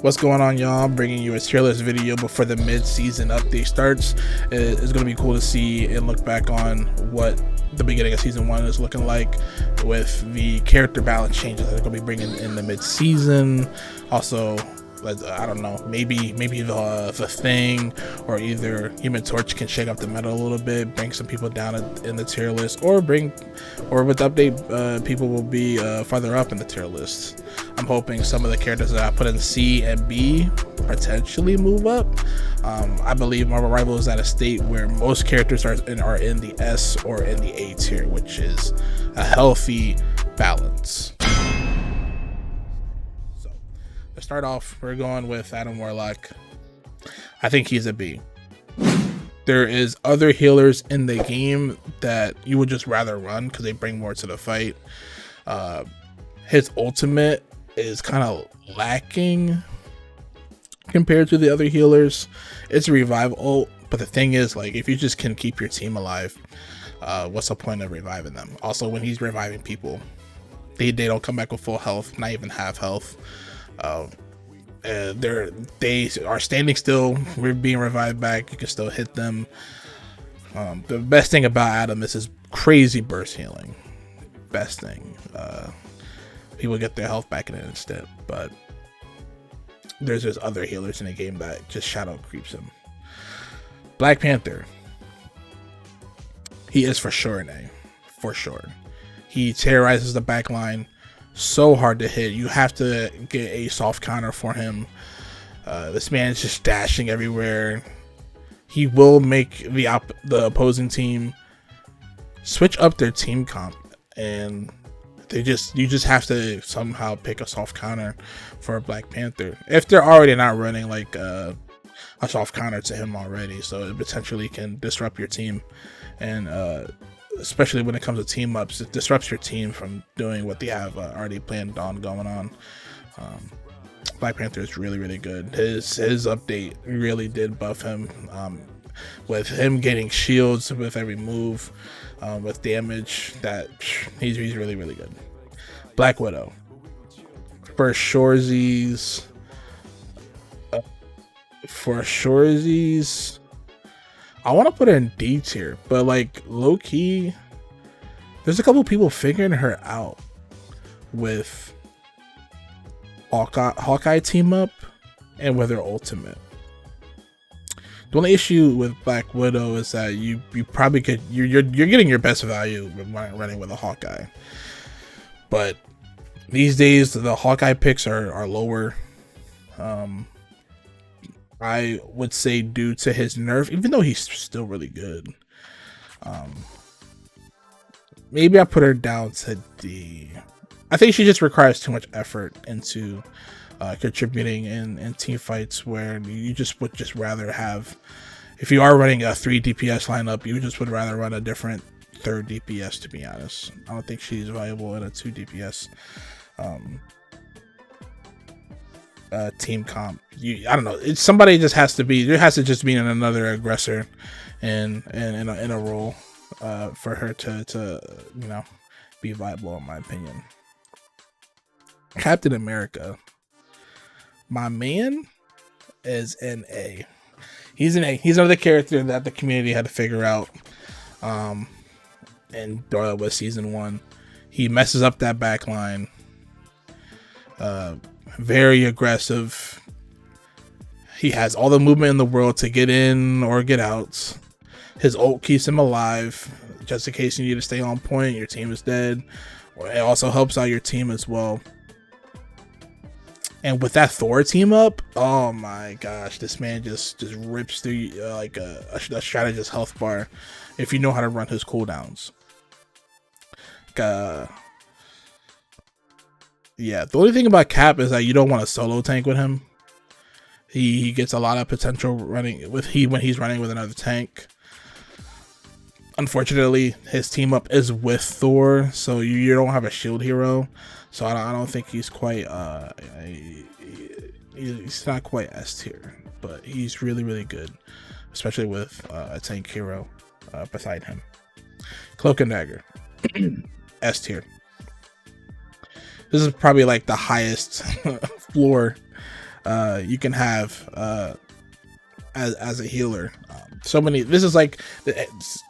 What's going on, y'all? I'm bringing you a tier list video before the mid-season update starts. It's going to be cool to see and look back on what the beginning of season 1 is looking like with the character balance changes that they're going to be bringing in the mid-season. Also, I don't know, maybe the Thing or either Human Torch can shake up the meta a little bit, bring some people down in the tier list, or with the update, people will be farther up in the tier list. I'm hoping some of the characters that I put in C and B potentially move up. I believe Marvel Rivals is at a state where most characters are in the S or in the A tier, which is a healthy balance. To start off, we're going with Adam Warlock. I think he's a B. There is other healers in the game that you would just rather run because they bring more to the fight. His ultimate is kind of lacking compared to the other healers. It's a revive ult, but the thing is, like, if you just can keep your team alive, what's the point of reviving them? Also, when he's reviving people, they don't come back with full health, not even half health. They are standing still. We're being revived back. You can still hit them. The best thing about Adam is his crazy burst healing. Best thing. People get their health back in an instant, but there's other healers in the game that just shadow creeps him. Black Panther. He is for sure an A. For sure. He terrorizes the back line. So hard to hit. You have to get a soft counter for him. This man is just dashing everywhere. He will make the opposing team switch up their team comp, and you just have to somehow pick a soft counter for Black Panther if they're already not running like a soft counter to him already, so it potentially can disrupt your team. And especially when it comes to team ups, it disrupts your team from doing what they have already planned on going on. Black Panther is really good. His update really did buff him, with him getting shields with every move, with damage. That he's really good. Black Widow, for shoresies. I want to put her in D tier, but like low-key, there's a couple people figuring her out with Hawkeye team up and with her ultimate. The only issue with Black Widow is that you probably could you're getting your best value running with a Hawkeye, but these days the Hawkeye picks are lower. I would say due to his nerf, even though he's still really good. Maybe I put her down to D. I think she just requires too much effort into contributing in team fights, where you would just rather have, if you are running a 3 DPS lineup, you just would rather run a different third DPS, to be honest. I don't think she's viable in a 2 DPS team comp. I don't know. It's somebody just has to be. There has to just be another aggressor, in a role, for her to be viable, in my opinion. Captain America, my man, is an A. He's an A. He's another character that the community had to figure out. And with season 1, he messes up that back line. Very aggressive. He has all the movement in the world to get in or get out. His ult keeps him alive, just in case you need to stay on point, your team is dead. It also helps out your team as well. And with that Thor team up, oh my gosh, this man just rips through like a strategist health bar if you know how to run his cooldowns. Yeah, the only thing about Cap is that you don't want a solo tank with him. He gets a lot of potential running when he's running with another tank. Unfortunately, his team up is with Thor, so you don't have a shield hero. So I don't think he's quite he's not quite S tier, but he's really good, especially with a tank hero beside him. Cloak Dagger, S tier. This is probably like the highest floor you can have as a healer. So many. This is like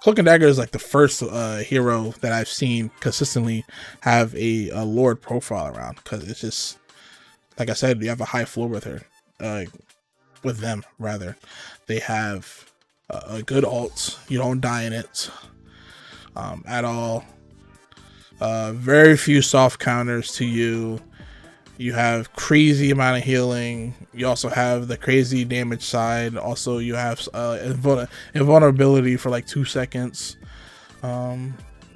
Cloak Dagger is like the first hero that I've seen consistently have a Lord profile around, because it's just, like I said, you have a high floor with her, with them rather. They have a good ult. You don't die in it at all. Very few soft counters to you. You have crazy amount of healing. You also have the crazy damage side. Also, you have invulnerability for like 2 seconds.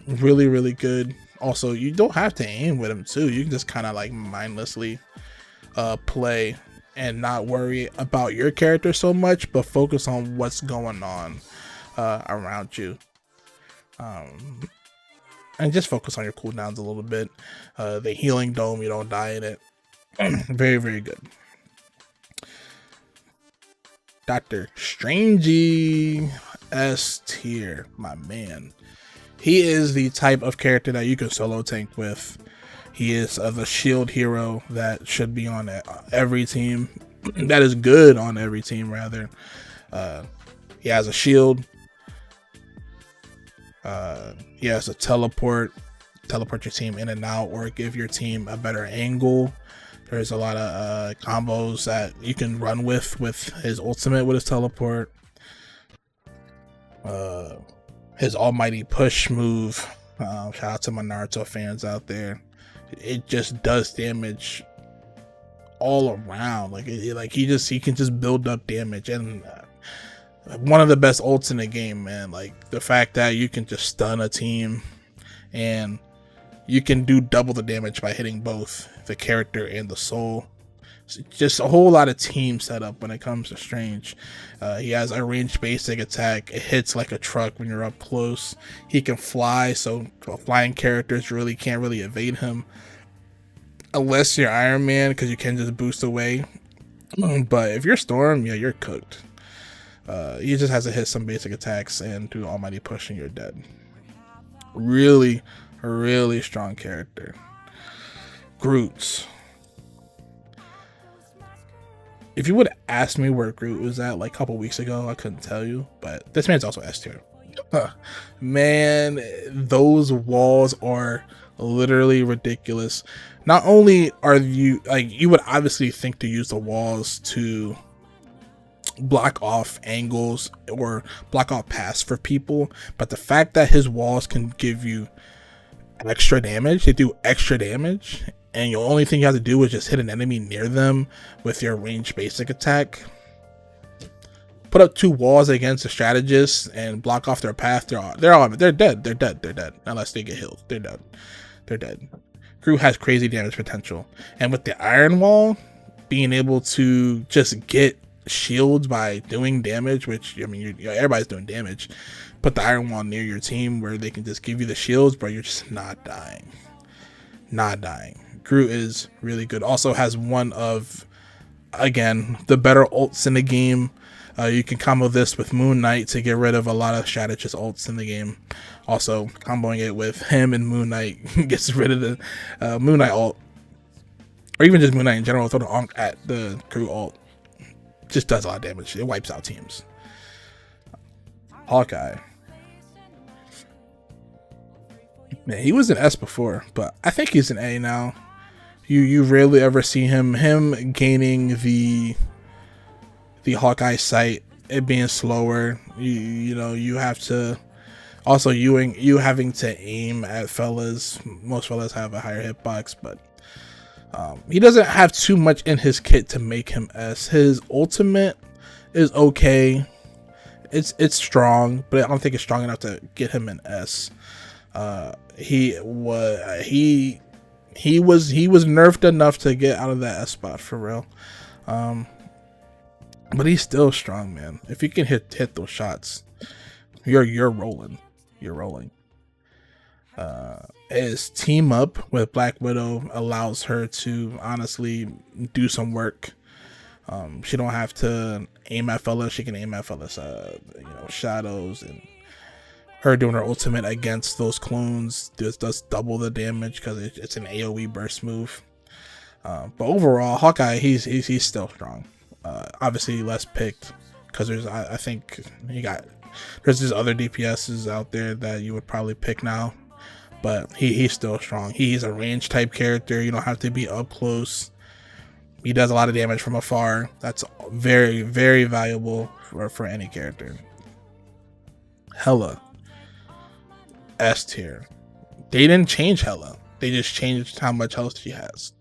Really, really good. Also, you don't have to aim with him too. You can just kind of like mindlessly play and not worry about your character so much, but focus on what's going on around you. And just focus on your cooldowns a little bit. The healing dome, you don't die in it. Very, very good. Dr. Strangey S tier, my man. He is the type of character that you can solo tank with. He is the shield hero that should be on every team. That is good on every team, rather. He has a shield. He has a teleport your team in and out, or give your team a better angle. There's a lot of combos that you can run with his ultimate, with his teleport. His almighty push move. Shout out to my Naruto fans out there. It just does damage all around. Like he can just build up damage, and one of the best ults in the game, man. Like the fact that you can just stun a team and you can do double the damage by hitting both the character and the soul. It's just a whole lot of team setup when it comes to Strange. He has a ranged basic attack. It hits like a truck when you're up close. He can fly, so flying characters can't really evade him, unless you're Iron Man, because you can just boost away. But if you're Storm, yeah, you're cooked. He just has to hit some basic attacks and do almighty push and you're dead. Really, really strong character. Groot. If you would ask me where Groot was at like a couple weeks ago, I couldn't tell you, but this man's also S tier. Man, those walls are literally ridiculous. Not only are you would obviously think to use the walls to block off angles or block off paths for people, but the fact that his walls can give you extra damage, they do extra damage, and the only thing you have to do is just hit an enemy near them with your ranged basic attack. Put up 2 walls against a strategist and block off their path. They're dead. Unless they get healed, they're dead. Groot has crazy damage potential, and with the iron wall, being able to just get shields by doing damage, which I mean, everybody's doing damage. Put the iron wall near your team where they can just give you the shields, bro. You're just not dying. Groot is really good. Also has one of, again, the better ults in the game. You can combo this with Moon Knight to get rid of a lot of strategist ults in the game. Also, comboing it with him and Moon Knight gets rid of the Moon Knight ult, or even just Moon Knight in general. Throw the Onk at the Groot ult, just does a lot of damage. It wipes out teams. Hawkeye. Man, he was an S before, but I think he's an A now. You rarely ever see him gaining the Hawkeye sight, it being slower. You have to also you having to aim at fellas. Most fellas have a higher hitbox, but he doesn't have too much in his kit to make him S. His ultimate is okay. It's strong, but I don't think it's strong enough to get him an S. He was nerfed enough to get out of that S spot for real. But he's still strong, man. If you can hit those shots, you're rolling. His team up with Black Widow allows her to honestly do some work. She don't have to aim at fellas. She can aim at fellas, shadows, and her doing her ultimate against those clones does double the damage because it's an AoE burst move. But overall, Hawkeye, he's still strong. Obviously less picked because I think there's just other DPSs out there that you would probably pick now, but he's still strong. He's a range type character. You don't have to be up close. He does a lot of damage from afar. That's very, very valuable for any character. Hela, S tier. They didn't change Hela. They just changed how much health she has.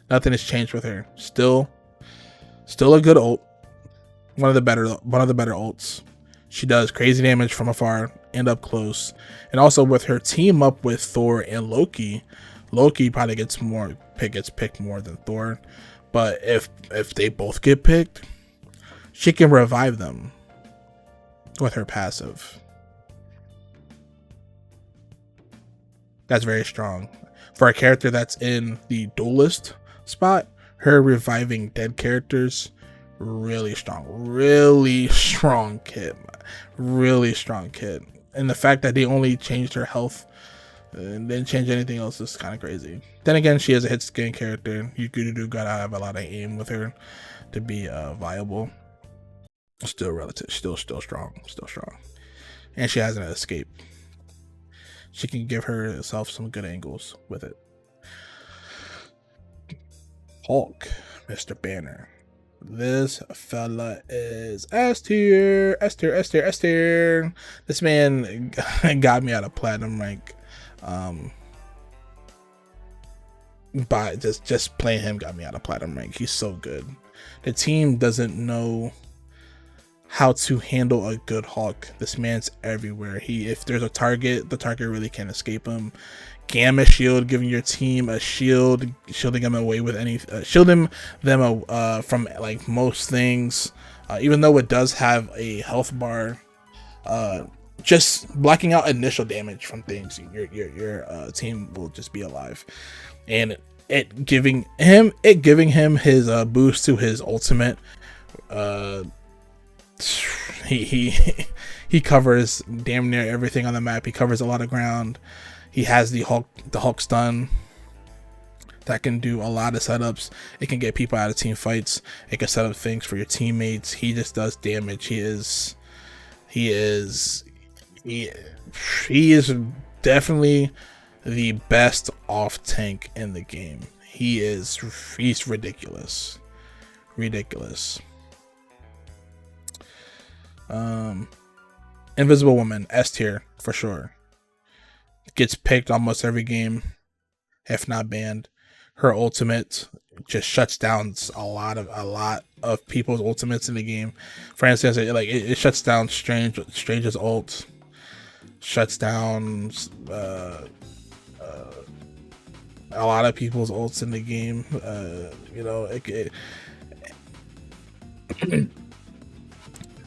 Nothing has changed with her. Still a good ult. One of the better ults. She does crazy damage from afar and up close. And also with her team up with Thor and Loki, Loki probably gets picked more than Thor. But if they both get picked, she can revive them with her passive. That's very strong. For a character that's in the duelist spot, her reviving dead characters, really strong kid. Really strong kid. And the fact that they only changed her health and didn't change anything else is kind of crazy. Then again, she is a hit skin character. You gotta have a lot of aim with her to be viable. Still strong. And she has an escape. She can give herself some good angles with it. Hulk, Mr. Banner. This fella is S tier. This man got me out of platinum rank. By just playing him got me out of platinum rank. He's so good. The team doesn't know how to handle a good Hulk. This man's everywhere. If there's a target, the target really can't escape him. Gamma shield, giving your team a shield, shielding them away with any, shielding them from like most things. Even though it does have a health bar, just blocking out initial damage from things, your team will just be alive. And it giving him his boost to his ultimate. He covers damn near everything on the map. He covers a lot of ground. He has the Hulk stun that can do a lot of setups. It can get people out of team fights. It can set up things for your teammates. He just does damage. He is definitely the best off tank in the game. He's ridiculous. Invisible Woman, S tier for sure. Gets picked almost every game, if not banned. Her ultimate just shuts down a lot of people's ultimates in the game. For instance, it shuts down Strange's ult, shuts down a lot of people's ults in the game.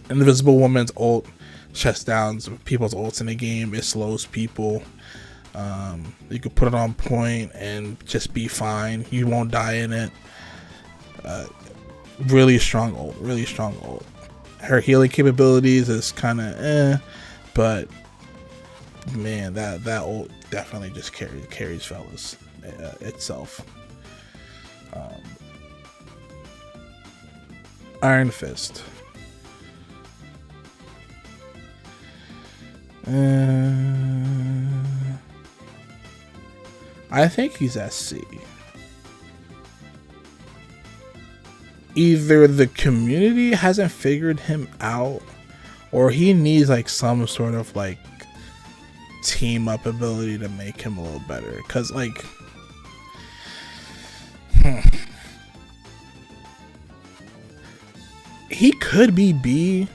Invisible Woman's ult shuts down people's ults in the game. It slows people. You could put it on point and just be fine. You won't die in it. Really strong ult. Her healing capabilities is kind of but man, that ult definitely just carries fellas itself. Iron Fist. I think he's SC. Either the community hasn't figured him out, or he needs like some sort of like team up ability to make him a little better. Cause like, he could be B,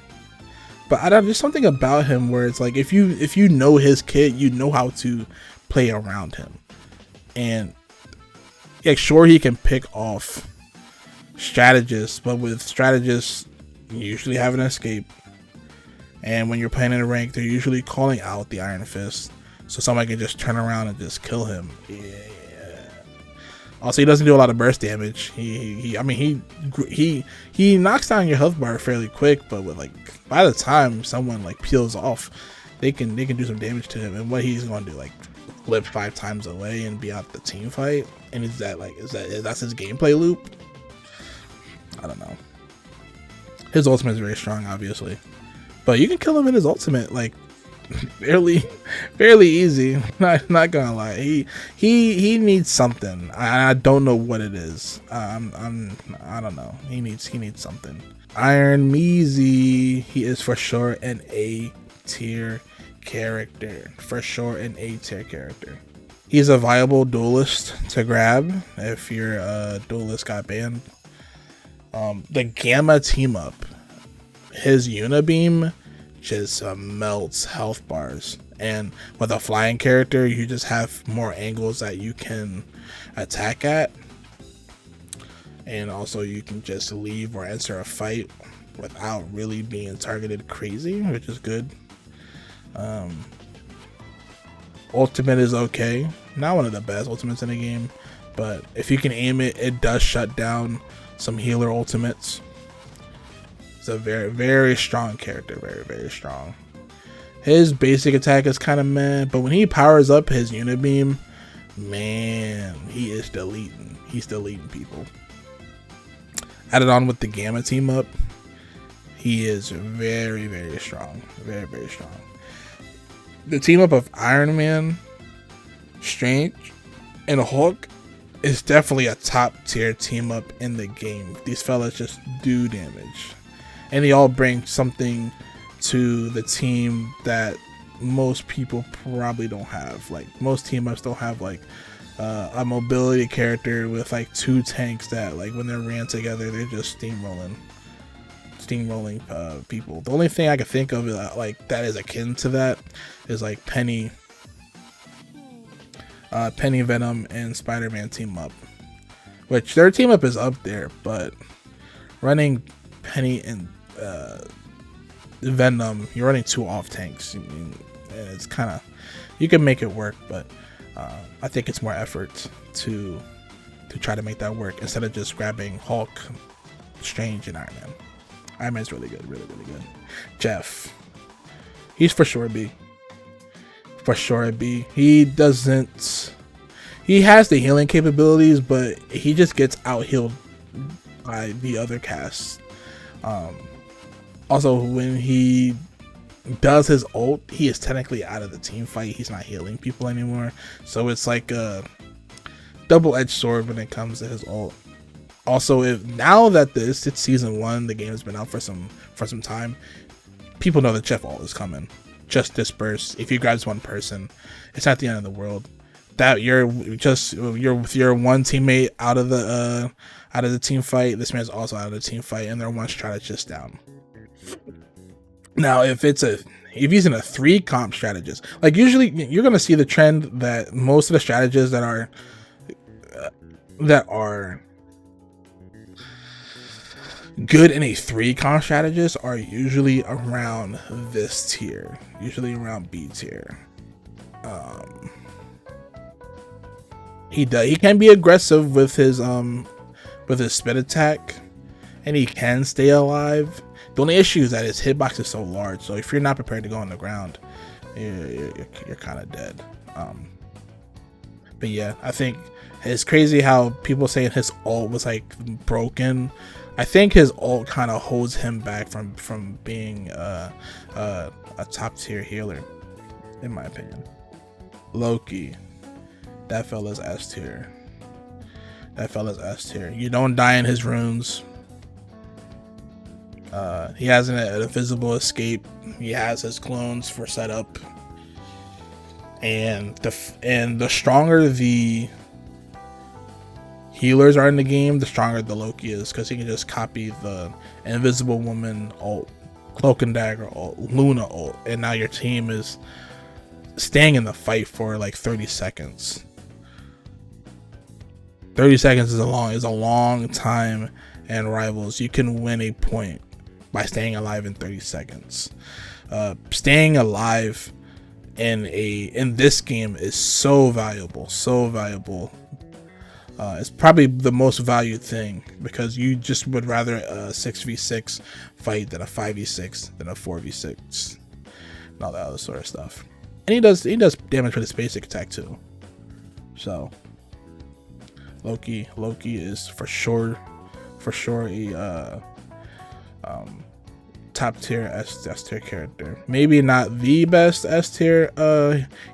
but there's something about him where it's like if you know his kit, you know how to play around him. And yeah, sure, he can pick off strategists, but with strategists, you usually have an escape. And when you're playing in a rank, they're usually calling out the Iron Fist, so somebody can just turn around and just kill him. Yeah. Also, he doesn't do a lot of burst damage. He knocks down your health bar fairly quick, but with like by the time someone like peels off, they can do some damage to him. And what he's going to do, like flip 5 times away and be out the team fight. And that's his gameplay loop? I don't know. His ultimate is very strong, obviously, but you can kill him in his ultimate like fairly easy. Not gonna lie. He needs something. I don't know what it is. I don't know. He needs something. Iron Meezy. He is for sure an A tier character. For sure an A tier character. He's a viable duelist to grab if your duelist got banned. The Gamma team up. His Unibeam just melts health bars, and with a flying character you just have more angles that you can attack at, and also you can just leave or enter a fight without really being targeted crazy, which is good. Ultimate is okay, not one of the best ultimates in the game, but if you can aim it, it does shut down some healer ultimates. It's a very strong character, very strong. His basic attack is kind of meh, but when he powers up his Unibeam, man, he is deleting. He's deleting people. Added on with the Gamma team up, he is very strong, very strong. The team up of Iron Man, Strange, and Hulk is definitely a top tier team up in the game. These fellas just do damage. And they all bring something to the team that most people probably don't have. Like, most team ups don't have like a mobility character with like 2 tanks that, like, when they're ran together, they're just steamrolling people. The only thing I can think of like that is akin to that is like Peni, Venom, and Spider-Man team up, which their team up is up there, but running Peni and Venom, you're running 2 off tanks. I mean, it's kind of, you can make it work, but I think it's more effort to try to make that work instead of just grabbing Hulk, Strange, and Iron Man. Iron Man's really good, really good. Jeff, he's for sure B. For sure a B. He has the healing capabilities, but he just gets out healed by the other casts. Also, when he does his ult, he is technically out of the team fight. He's not healing people anymore, so it's like a double-edged sword when it comes to his ult. Also, now that it's season 1, the game has been out for some time, people know that Jeff ult is coming. Just disperse. If he grabs one person, it's not the end of the world. That you're with your one teammate out of the team fight. This man's also out of the team fight, and they're one strategist down. Now, if he's in a 3 comp strategist, like usually you're gonna see the trend that most of the strategists that are good in a 3 comp strategist are usually around this tier, usually around B tier. He can be aggressive with his spit attack, and he can stay alive. The only issue is that his hitbox is so large, so if you're not prepared to go on the ground, you're kind of dead. But yeah, I think it's crazy how people say his ult was like broken. I think his ult kind of holds him back from being a top tier healer, in my opinion. Loki, that fella's S tier. You don't die in his runes. He has an invisible escape. He has his clones for setup, and the stronger the healers are in the game, the stronger the Loki is, because he can just copy the Invisible Woman ult, Cloak Dagger ult, Luna ult, and now your team is staying in the fight for like 30 seconds. 30 seconds is a long time, and Rivals, you can win a point by staying alive in 30 seconds. Staying alive in this game is so valuable. It's probably the most valued thing, because you just would rather a 6v6 fight than a 5v6 than a 4v6 and all that other sort of stuff. And he does damage with his basic attack too. So Loki is for sure a top tier S tier character. Maybe not the best S tier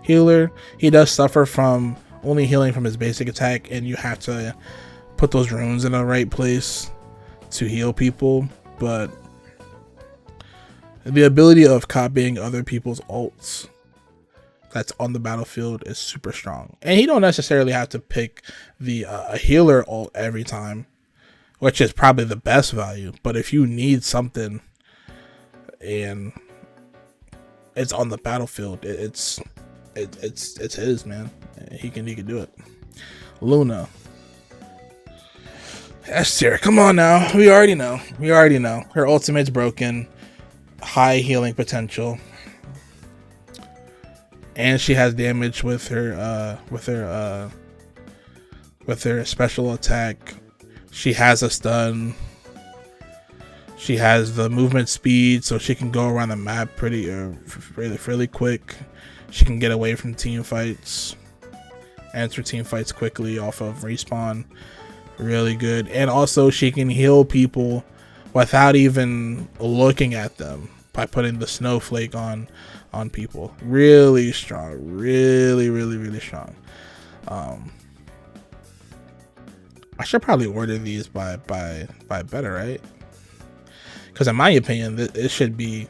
healer. He does suffer from only healing from his basic attack, and you have to put those runes in the right place to heal people. But the ability of copying other people's ults that's on the battlefield is super strong, and he don't necessarily have to pick the a healer ult every time, which is probably the best value. But if you need something and it's on the battlefield, it's his, man. He can do it. Luna, S tier. Come on now, we already know. Her ultimate's broken, high healing potential, and she has damage with her special attack. She has a stun. She has the movement speed, so she can go around the map really quick. She can get away from team fights, answer team fights quickly off of respawn. Really good. And also she can heal people without even looking at them by putting the snowflake on people. Really strong. Really strong. I should probably order these by better, right? Because in my opinion, it should be,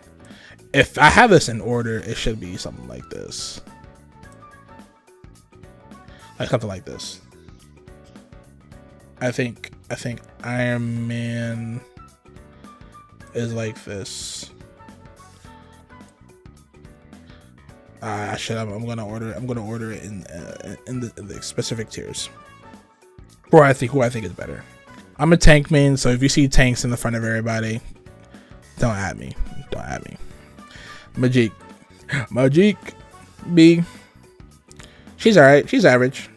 if I have this in order, it should be something like this. Like something like this. I think Iron Man is like this. I'm gonna order it in the specific tiers. Who I think is better. I'm a tank main, so if you see tanks in the front of everybody, don't at me. Magik B. She's alright. She's average.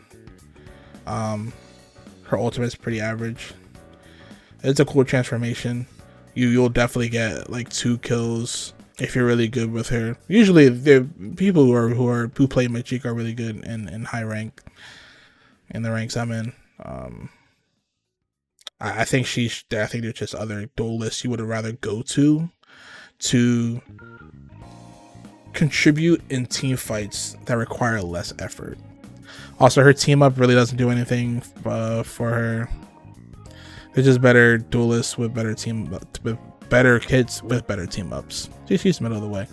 Her ultimate's pretty average. It's a cool transformation. You'll definitely get like 2 kills if you're really good with her. Usually the people who play Magik are really good in high rank, in the ranks I'm in. I think there's just other duelists you would rather go to contribute in team fights that require less effort. Also, her team up really doesn't do anything for her. They're just better duelists with better kits with better team ups. She's middle of the way.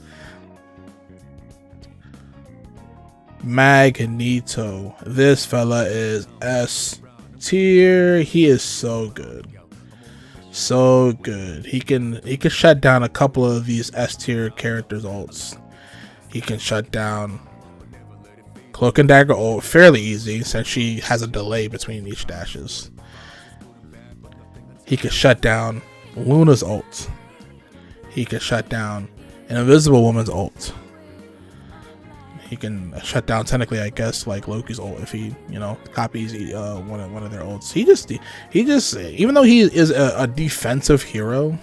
Magneto. This fella is S tier. He is so good. He can shut down a couple of these S tier characters' ults. He can shut down Cloak and Dagger ult fairly easy, since she has a delay between each dashes. He can shut down Luna's ult. He can shut down an Invisible Woman's ult. He can shut down, technically, I guess, like Loki's ult if he, copies one of their ults. He just, even though he is a defensive hero,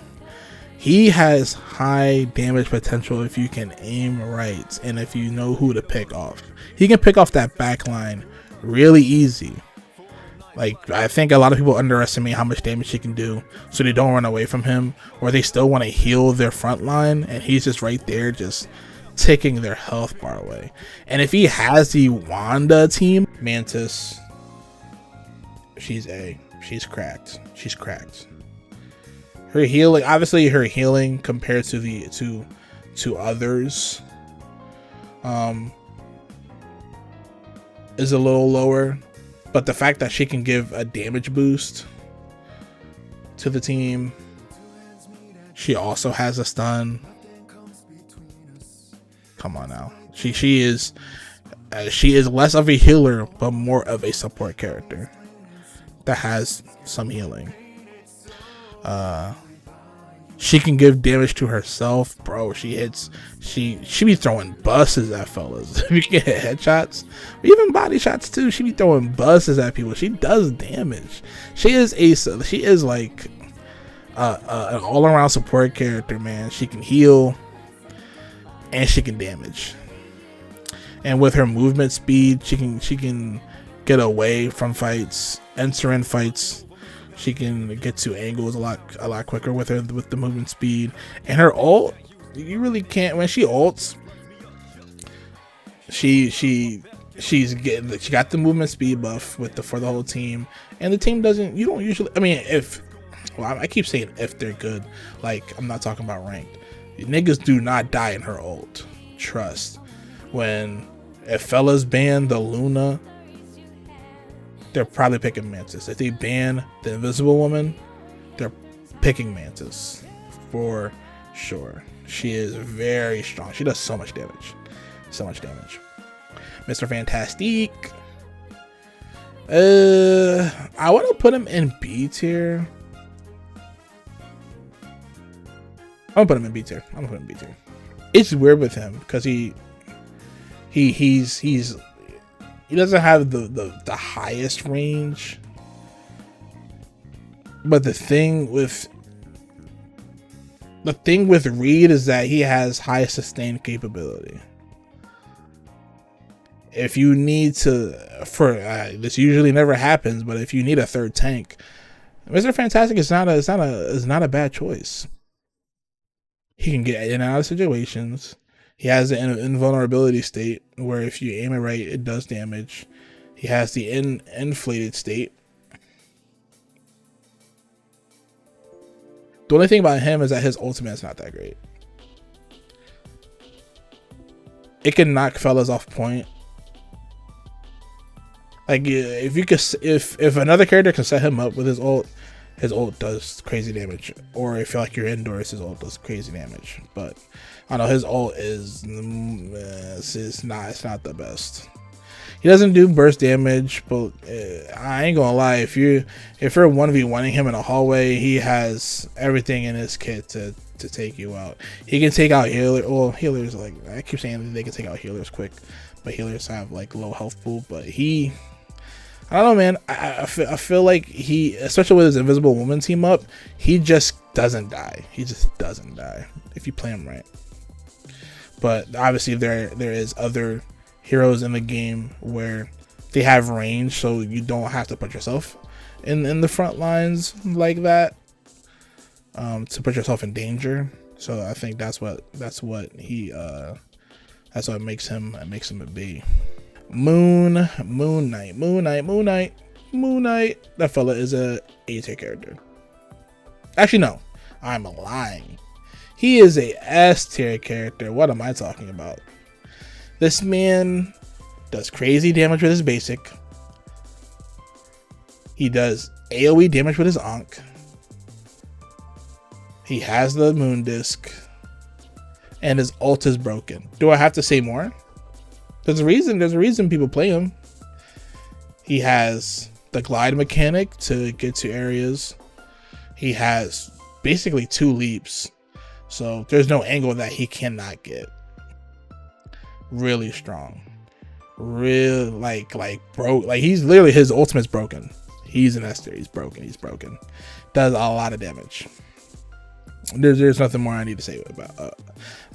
he has high damage potential if you can aim right and if you know who to pick off. He can pick off that back line really easy. Like, I think a lot of people underestimate how much damage he can do, so they don't run away from him, or they still want to heal their front line, and he's just right there just taking their health bar away. And if he has the Wanda team, Mantis, she's cracked. Her healing, obviously her healing compared to others is a little lower, but the fact that she can give a damage boost to the team, she also has a stun. Come on now, she is less of a healer but more of a support character that has some healing. She can give damage to herself, bro. She be throwing buses at fellas. If you can hit headshots, even body shots too. She be throwing buses at people. She does damage. She is like an all-around support character, man. She can heal and she can damage. and with her movement speed, she can get away from fights, enter in fights. She can get to angles a lot quicker with the movement speed, and her ult. You really can't when she ults. She got the movement speed buff for the whole team, and the team doesn't. You don't usually. I mean, I keep saying if they're good, like I'm not talking about ranked. Niggas do not die in her ult. Trust. If fellas ban the Luna, they're probably picking Mantis. If they ban the Invisible Woman, they're picking Mantis for sure. She is very strong. She does so much damage. So much damage. Mr. Fantastic. I want to put him in B tier. I'm gonna put him in B tier. It's weird with him because he doesn't have the highest range, but the thing with Reed is that he has high sustained capability. If you need to, this usually never happens, but if you need a third tank, Mr. Fantastic is not a bad choice. He can get in and out of situations. He has an invulnerability state where if you aim it right, it does damage. He has the inflated state. The only thing about him is that his ultimate is not that great. It can knock fellas off point. Like if another character can set him up with his ult does crazy damage. Or if like you're indoors, his ult does crazy damage. But I know his ult it's not the best. He doesn't do burst damage, but I ain't gonna lie. If you're 1v1ing him in a hallway, he has everything in his kit to take you out. He can take out healer. Well, healers, like I keep saying, they can take out healers quick, but healers have like low health pool. But I don't know, man. I feel like he, especially with his Invisible Woman team up, he just doesn't die. He just doesn't die if you play him right. But obviously there is other heroes in the game where they have range, so you don't have to put yourself in the front lines like that to put yourself in danger. So I think that's what makes him a B. Moon Knight. That fella is a A tier character. Actually, no, I'm lying. He is a S tier character. What am I talking about? This man does crazy damage with his basic. He does AoE damage with his Ankh. He has the moon disc. And his ult is broken. Do I have to say more? There's a reason people play him. He has the glide mechanic to get to areas. He has basically 2 leaps. So there's no angle that he cannot get. Really strong. Real like broke. Like he's literally, his ultimate's broken. He's an S tier. He's broken. Does a lot of damage. There's nothing more I need to say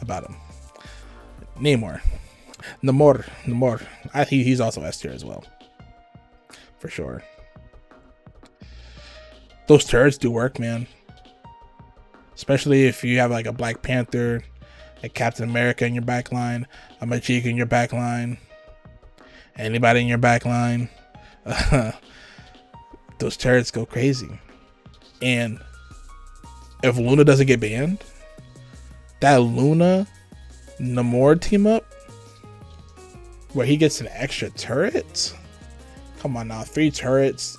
about him. Namor. He's also S tier as well, for sure. Those turrets do work, man. Especially if you have like a Black Panther, a Captain America in your back line, a Magik in your back line, anybody in your back line. Those turrets go crazy. And if Luna doesn't get banned, that Luna Namor team up where he gets an extra turret, come on now, 3 turrets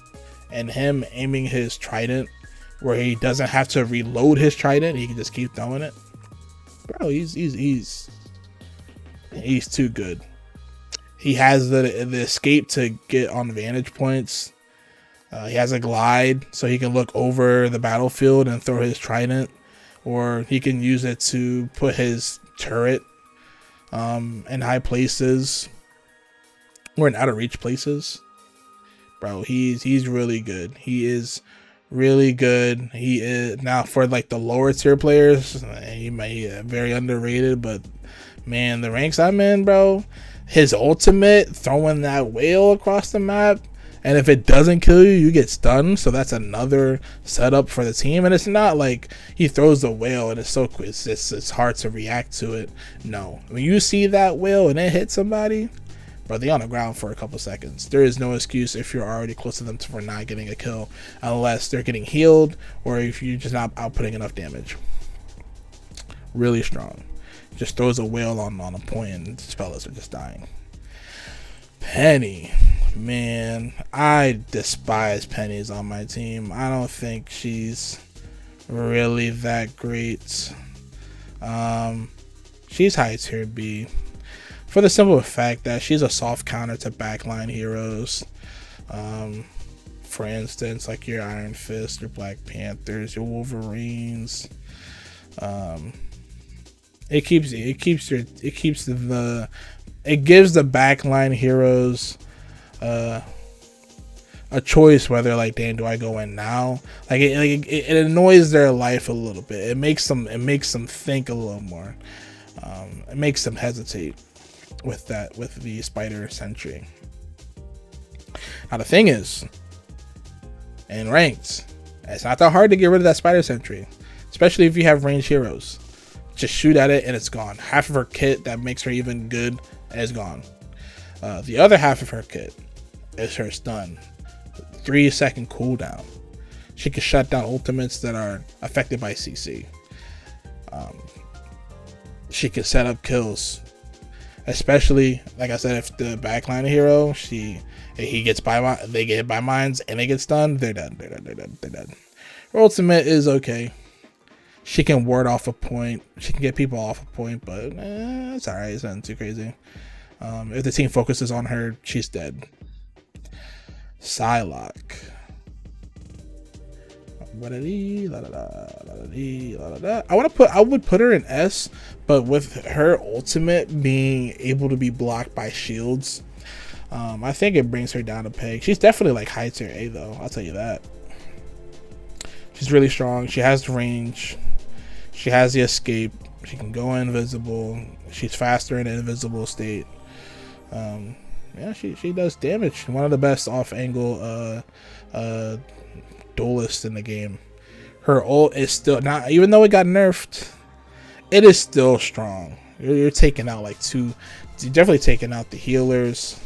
and him aiming his trident where he doesn't have to reload his trident, he can just keep throwing it. Bro, he's too good. He has the escape to get on vantage points. He has a glide so he can look over the battlefield and throw his trident, or he can use it to put his turret in high places or in out of reach places. Bro, he's really good. He is really good. He is now for like the lower tier players. He may be very underrated, but man, the ranks I'm in, bro, his ultimate, throwing that whale across the map, and if it doesn't kill you, you get stunned. So that's another setup for the team. And it's not like he throws the whale and it's so quick, it's hard to react to it. No, when you see that whale and it hits somebody, bro, they on the ground for a couple seconds. There is no excuse if you're already close to them for not getting a kill, unless they're getting healed or if you're just not outputting enough damage. Really strong. Just throws a whale on a point and fellas are just dying. Peni, man, I despise Peni's on my team. I don't think she's really that great. She's high tier B for the simple fact that she's a soft counter to backline heroes. For instance, like your Iron Fist, your Black Panthers, your Wolverines. It gives the backline heroes a choice whether, like, damn, do I go in now? Like it annoys their life a little bit. It makes them think a little more. It makes them hesitate with the Spider Sentry. Now the thing is, in ranked, it's not that hard to get rid of that Spider Sentry, especially if you have ranged heroes. Just shoot at it and it's gone. Half of her kit that makes her even good is gone. The other half of her kit is her stun. 3-second cooldown. She can shut down ultimates that are affected by CC. She can set up kills. Especially, like I said, if the backline hero, they get hit by mines and they get stunned, they're dead. They're dead. Her ultimate is okay. She can ward off a point. She can get people off a point, but it's alright. It's nothing too crazy. If the team focuses on her, she's dead. Psylocke. I would put her in S, but with her ultimate being able to be blocked by shields, I think it brings her down a peg. She's definitely like high tier A though. I'll tell you that. She's really strong. She has the range. She has the escape. She can go invisible. She's faster in an invisible state. Yeah, she does damage. One of the best off angle duelists in the game. Her ult is still not, even though it got nerfed, it is still strong. You're taking out you're definitely taking out the healers,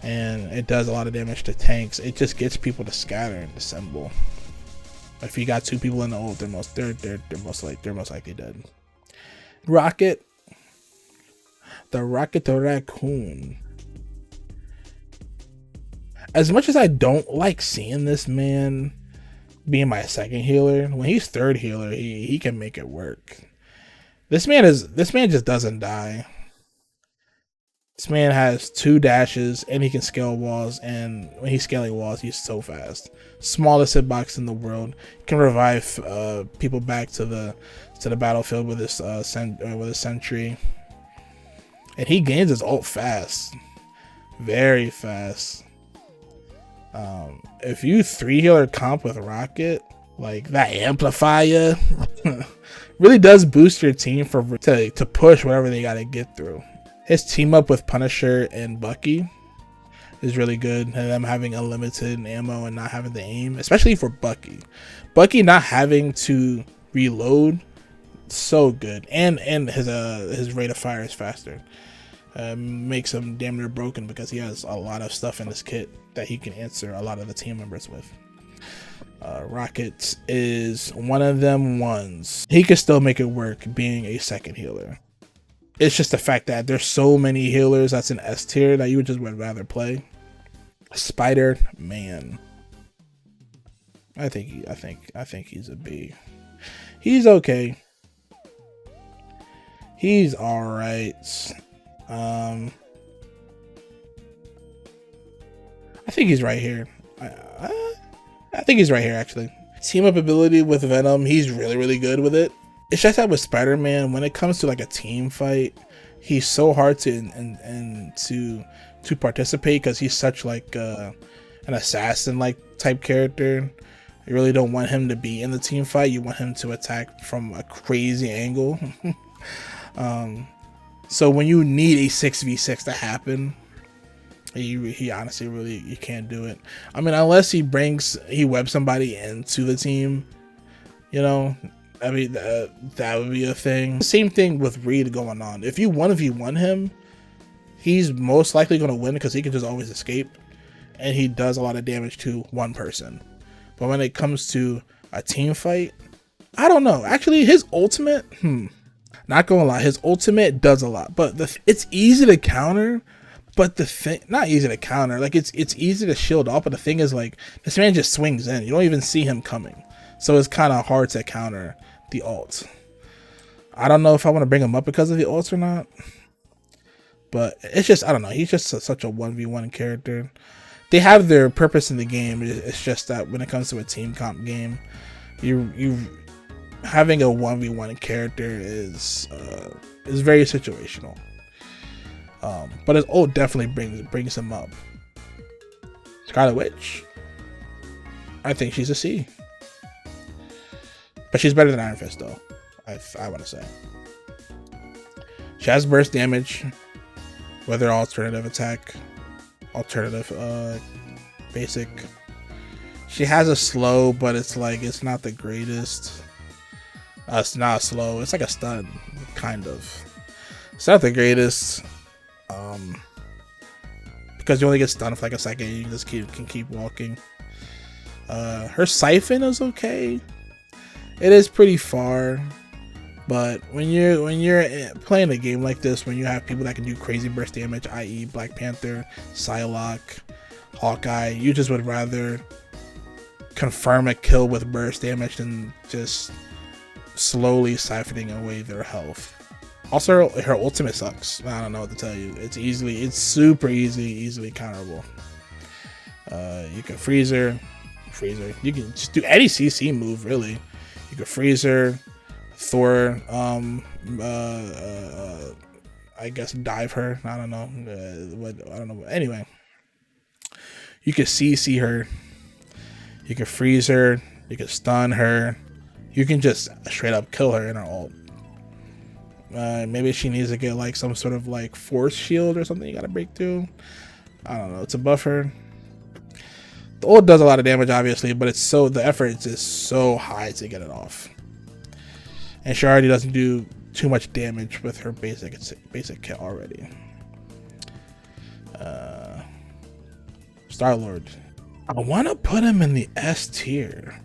and it does a lot of damage to tanks. It just gets people to scatter and dissemble. If you got two people in the ult, they're most likely dead. Rocket, the Raccoon. As much as I don't like seeing this man being my second healer, when he's third healer, he can make it work. This man just doesn't die. This man has 2 dashes and he can scale walls, and when he's scaling walls, he's so fast. Smallest hitbox in the world. Can revive people back to the battlefield with his sentry. And he gains his ult fast. Very fast. If you 3-healer comp with Rocket, like that amplifier really does boost your team to push whatever they gotta get through. His team up with Punisher and Bucky is really good, and them having unlimited ammo and not having to aim, especially for Bucky. Bucky not having to reload, so good, and his rate of fire is faster. Makes him damn near broken because he has a lot of stuff in his kit that he can answer a lot of the team members with. Rocket is one of them ones. He can still make it work being a second healer. It's just the fact that there's so many healers that's in S tier that you would rather play. Spider Man. I think he's a B. He's okay. He's alright. I think he's right here. I think he's right here actually. Team up ability with Venom, he's really good with it. It's just that with Spider-Man, when it comes to like a team fight, he's so hard to participate because he's such like an assassin like type character. You really don't want him to be in the team fight. You want him to attack from a crazy angle. So when you need a 6v6 to happen, he honestly really, you can't do it. I mean, unless he webs somebody into the team, you know. I mean, that would be a thing. Same thing with Reed going on. If you 1v1 him, he's most likely going to win because he can just always escape, and he does a lot of damage to one person. But when it comes to a team fight, I don't know. Actually, his ultimate, not gonna lie, his ultimate does a lot. But it's easy to counter. But the thing, not easy to counter. Like it's easy to shield off. But the thing is, like, this man just swings in. You don't even see him coming. So it's kind of hard to counter the ult. I don't know if I want to bring him up because of the ults or not. But it's just, I don't know. He's just such a 1v1 character. They have their purpose in the game. It's just that when it comes to a team comp game, you having a 1v1 character is very situational. But his ult definitely brings him up. Scarlet Witch, I think she's a C. But she's better than Iron Fist, though. I want to say. She has burst damage, whether alternative attack, alternative basic. She has a slow, but it's like, it's not the greatest. It's not slow. It's like a stun, kind of. It's not the greatest. Because you only get stunned for like a second, you just can keep walking. Her siphon is okay. It is pretty far, but when you're playing a game like this, when you have people that can do crazy burst damage, i.e. Black Panther, Psylocke, Hawkeye, you just would rather confirm a kill with burst damage than just slowly siphoning away their health. Also, her ultimate sucks. I don't know what to tell you. It's super easily counterable. You can freeze her. You can just do any CC move, really. You can freeze her, Thor, I guess dive her. I don't know. I don't know. Anyway, you can CC her. You can freeze her. You can stun her. You can just straight up kill her in her ult. Maybe she needs to get like some sort of like force shield or something you gotta break through. I don't know. It's a buffer. The ult does a lot of damage, obviously, but the effort is just so high to get it off. And she already doesn't do too much damage with her basic kit already. Star-Lord. I want to put him in the S tier.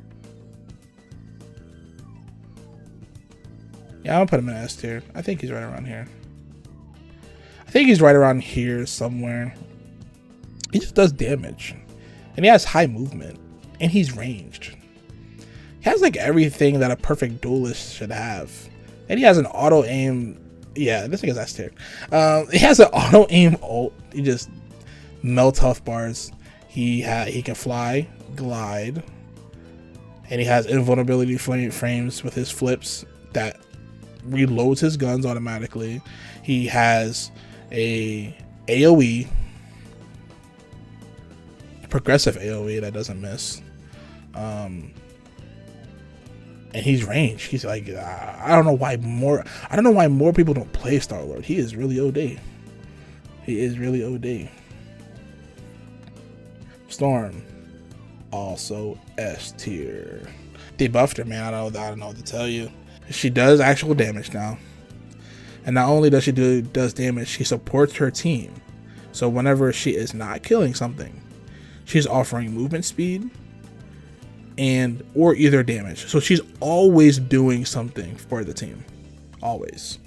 Yeah, I'll put him in S tier. I think he's right around here. I think he's right around here somewhere. He just does damage. And he has high movement. And he's ranged. He has like everything that a perfect duelist should have. And he has an auto aim. Yeah, this thing is S tier. He has an auto aim ult. He just melts health bars. He can fly, glide. And he has invulnerability frames with his flips that reloads his guns automatically. He has a AoE, progressive AoE that doesn't miss. And he's ranged. He's like, I don't know why more people don't play Star-Lord. He is really OD. He is really OD. Storm, also S tier. They buffed her, man. I don't know what to tell you. She does actual damage now. And not only does she does damage, she supports her team. So whenever she is not killing something, she's offering movement speed or either damage. So she's always doing something for the team. Always.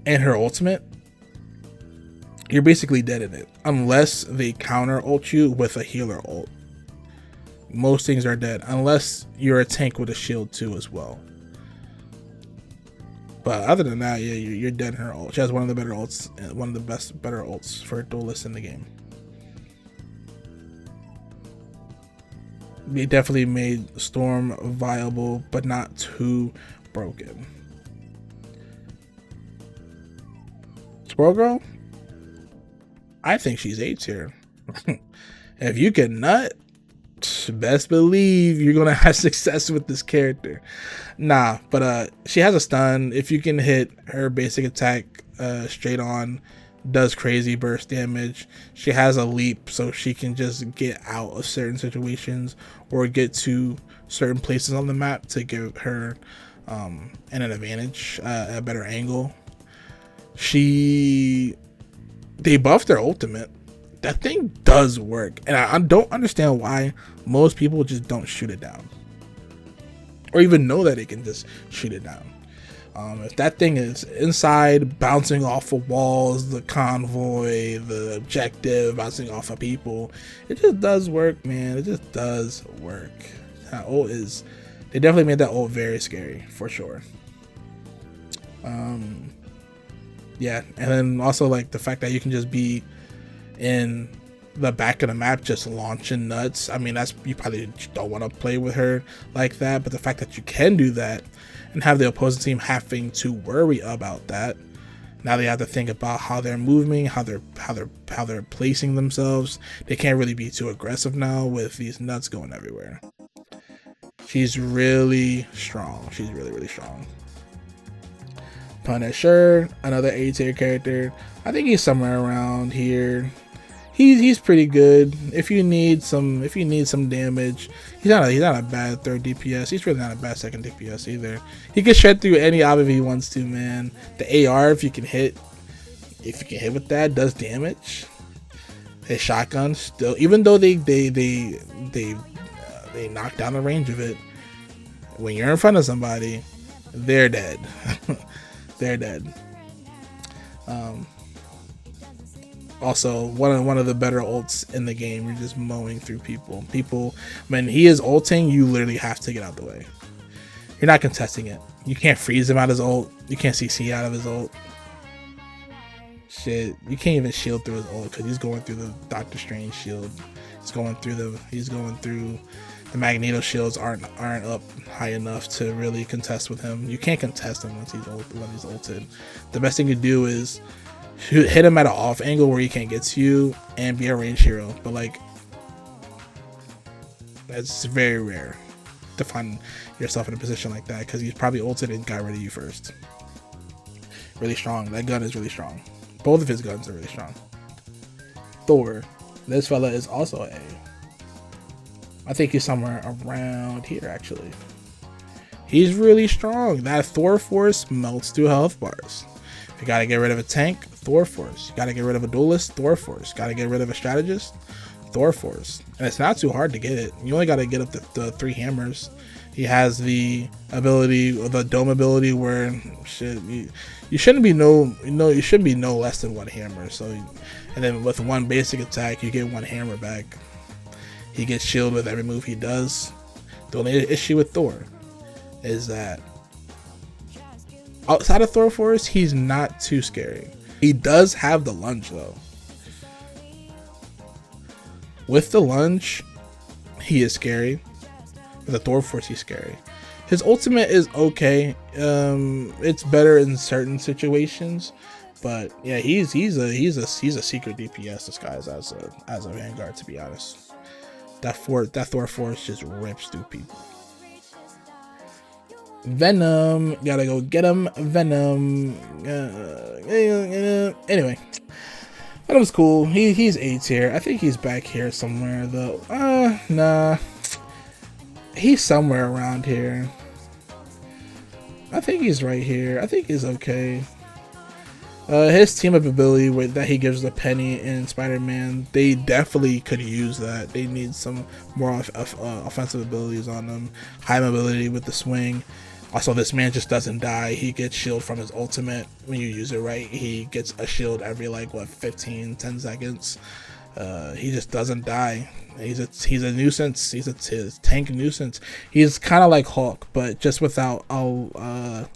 And her ultimate, you're basically dead in it. Unless they counter ult you with a healer ult. Most things are dead. Unless you're a tank with a shield too as well. But other than that, yeah, you're dead in her ult. She has one of the better ults, one of the better ults for duelists in the game. They definitely made Storm viable, but not too broken. Squirrel Girl? I think she's A tier. If you can nut, best believe you're gonna have success with this character. Nah, but she has a stun. If you can hit her basic attack straight on, does crazy burst damage. She has a leap, so she can just get out of certain situations or get to certain places on the map to give her an advantage, a better angle. They buffed their ultimate. That thing does work, and I don't understand why most people just don't shoot it down, or even know that it can just shoot it down. If that thing is inside, bouncing off of walls, the convoy, the objective, bouncing off of people, it just does work, man. It just does work. That ult is, they definitely made that ult very scary, for sure. Yeah, and then also like the fact that you can just be in the back of the map just launching nuts. I mean, that's, you probably don't want to play with her like that, but the fact that you can do that and have the opposing team having to worry about that, now they have to think about how they're moving, how they're placing themselves. They can't really be too aggressive now with these nuts going everywhere. She's really strong. She's really, really strong. Punisher, another A tier character. I think he's somewhere around here. He's pretty good. If you need some damage, he's not a bad third DPS. He's really not a bad second DPS either. He can shred through any ob if he wants to, man. The AR, if you can hit with that, does damage. His shotgun still, even though they knock down the range of it, when you're in front of somebody, they're dead. They're dead. Also, one of the better ults in the game. You're just mowing through people. When he is ulting, you literally have to get out the way. You're not contesting it. You can't freeze him out of his ult. You can't CC out of his ult. Shit, you can't even shield through his ult because he's going through the Doctor Strange shield. He's going through the Magneto shields aren't up high enough to really contest with him. You can't contest him when he's ulted. The best thing to do is hit him at an off angle where he can't get to you and be a ranged hero. But like, that's very rare to find yourself in a position like that because he's probably ulted and got rid of you first. Really strong. That gun is really strong. Both of his guns are really strong. Thor. This fella is also A. I think he's somewhere around here, actually. He's really strong. That Thor Force melts through health bars. If you gotta get rid of a tank, Thor Force. You gotta get rid of a duelist, Thor Force. Gotta get rid of a strategist, Thor Force. And it's not too hard to get it. You only gotta get up the 3 hammers. He has the ability, the dome ability, where you shouldn't be you shouldn't be no less than 1 hammer. So, and then with 1 basic attack, you get 1 hammer back. He gets shielded with every move he does. The only issue with Thor is that outside of Thor Force, he's not too scary. He does have the lunge though. With the lunge, he is scary. With the Thor Force, he's scary. His ultimate is okay. It's better in certain situations, but yeah, he's a secret DPS disguised as a Vanguard, to be honest. That Thor Force just rips through people. Venom, gotta go get him. Venom. Anyway, Venom's cool. He's A tier. I think he's back here somewhere though. Nah, he's somewhere around here. I think he's right here. I think he's okay. His team up ability that he gives the Peni in Spider-Man, they definitely could use that. They need some more offensive abilities on them. High mobility with the swing. Also, this man just doesn't die. He gets shield from his ultimate when you use it right. He gets a shield every 10 seconds. He just doesn't die. He's a nuisance. He's a tank nuisance. He's kind of like Hulk, but just without the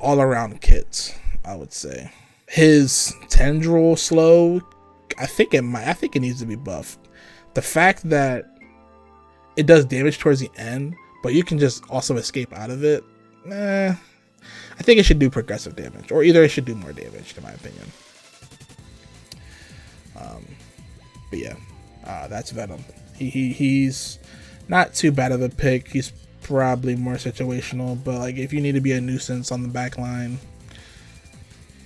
all-around kits, I would say. His tendril slow, I think it needs to be buffed. The fact that it does damage towards the end, but you can just also escape out of it, I think it should do progressive damage, or either it should do more damage, in my opinion. But yeah, that's Venom. He's not too bad of a pick. He's probably more situational, but like if you need to be a nuisance on the back line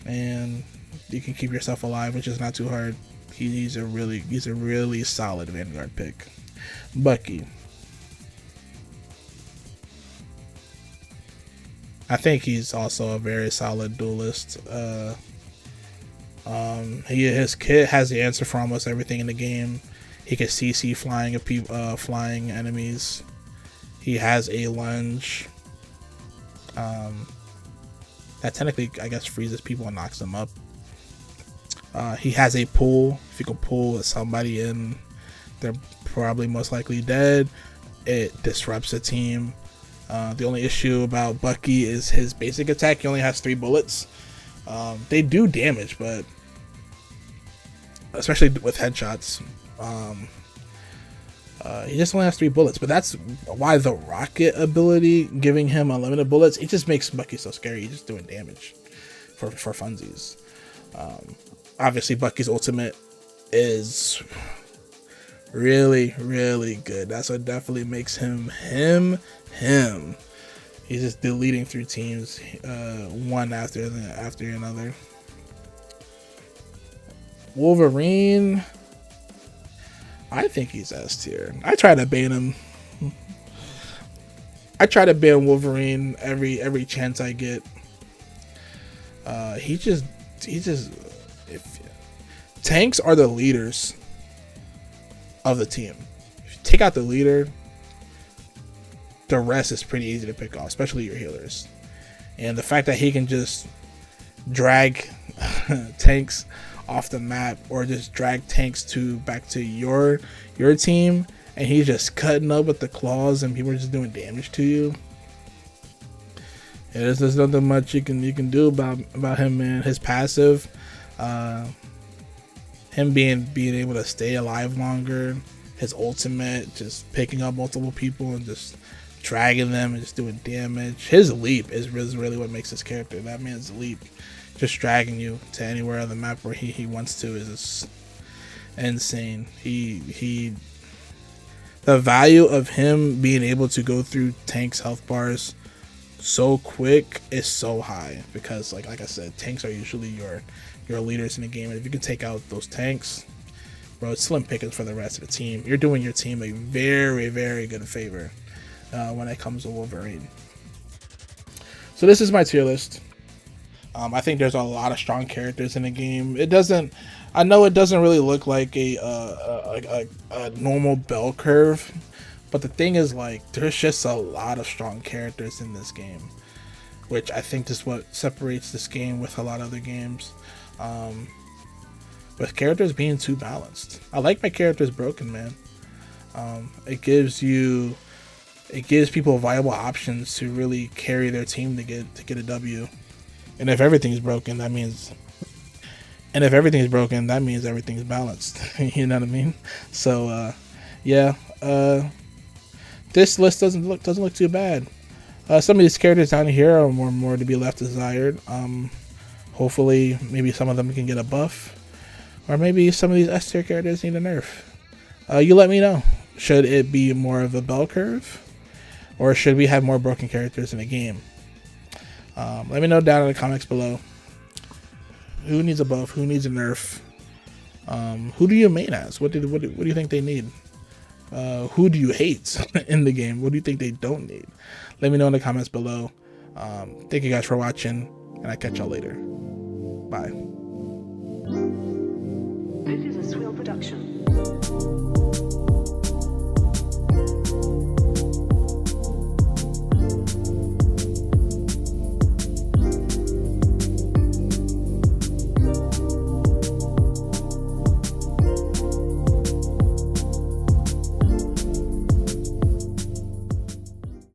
and you can keep yourself alive, which is not too hard, he's a really solid Vanguard pick. Bucky. I think he's also a very solid duelist. His kit has the answer for almost everything in the game. He can CC flying enemies. He has a lunge. That technically, I guess, freezes people and knocks them up. He has a pull. If you can pull somebody in, they're probably most likely dead. It disrupts a team. The only issue about Bucky is his basic attack. He only has 3 bullets. They do damage, but especially with headshots, he just only has 3 bullets. But that's why the rocket ability, giving him unlimited bullets, it just makes Bucky so scary. He's just doing damage for funsies. Obviously, Bucky's ultimate is really good. That's what definitely makes him. He's just deleting through teams, one after another. Wolverine, I think he's S tier. I try to ban him. I try to ban Wolverine every chance I get. He just if tanks are the leaders of the team. If you take out the leader, the rest is pretty easy to pick off, especially your healers. And the fact that he can just drag tanks off the map, or just drag tanks back to your team, and he's just cutting up with the claws and people are just doing damage to you. Yeah, there's nothing much you can do about him, man. His passive, him being able to stay alive longer, his ultimate, just picking up multiple people and just dragging them and just doing damage. His leap is really what makes his character. That man's leap, just dragging you to anywhere on the map where he wants to, is just insane. The value of him being able to go through tanks' health bars so quick is so high, because like I said, tanks are usually your leaders in the game, and if you can take out those tanks, bro, it's slim pickings for the rest of the team. You're doing your team a very good favor when it comes to Wolverine. So this is my tier list. I think there's a lot of strong characters in the game. I know it doesn't really look like a normal bell curve, but the thing is, like, there's just a lot of strong characters in this game, which I think is what separates this game with a lot of other games. With characters being too balanced. I like my characters broken, man. It gives people viable options to really carry their team to get a W. And if everything's broken, that means everything's balanced. You know what I mean? So yeah, this list doesn't look too bad. Some of these characters down here are more to be left desired. Hopefully, maybe some of them can get a buff, or maybe some of these S tier characters need a nerf. You let me know. Should it be more of a bell curve, or should we have more broken characters in the game? Let me know down in the comments below. Who needs a buff? Who needs a nerf? Who do you main as? What do you think they need? Who do you hate in the game? What do you think they don't need? Let me know in the comments below. Thank you guys for watching, and I'll catch y'all later. Bye. This is a Squirrel production.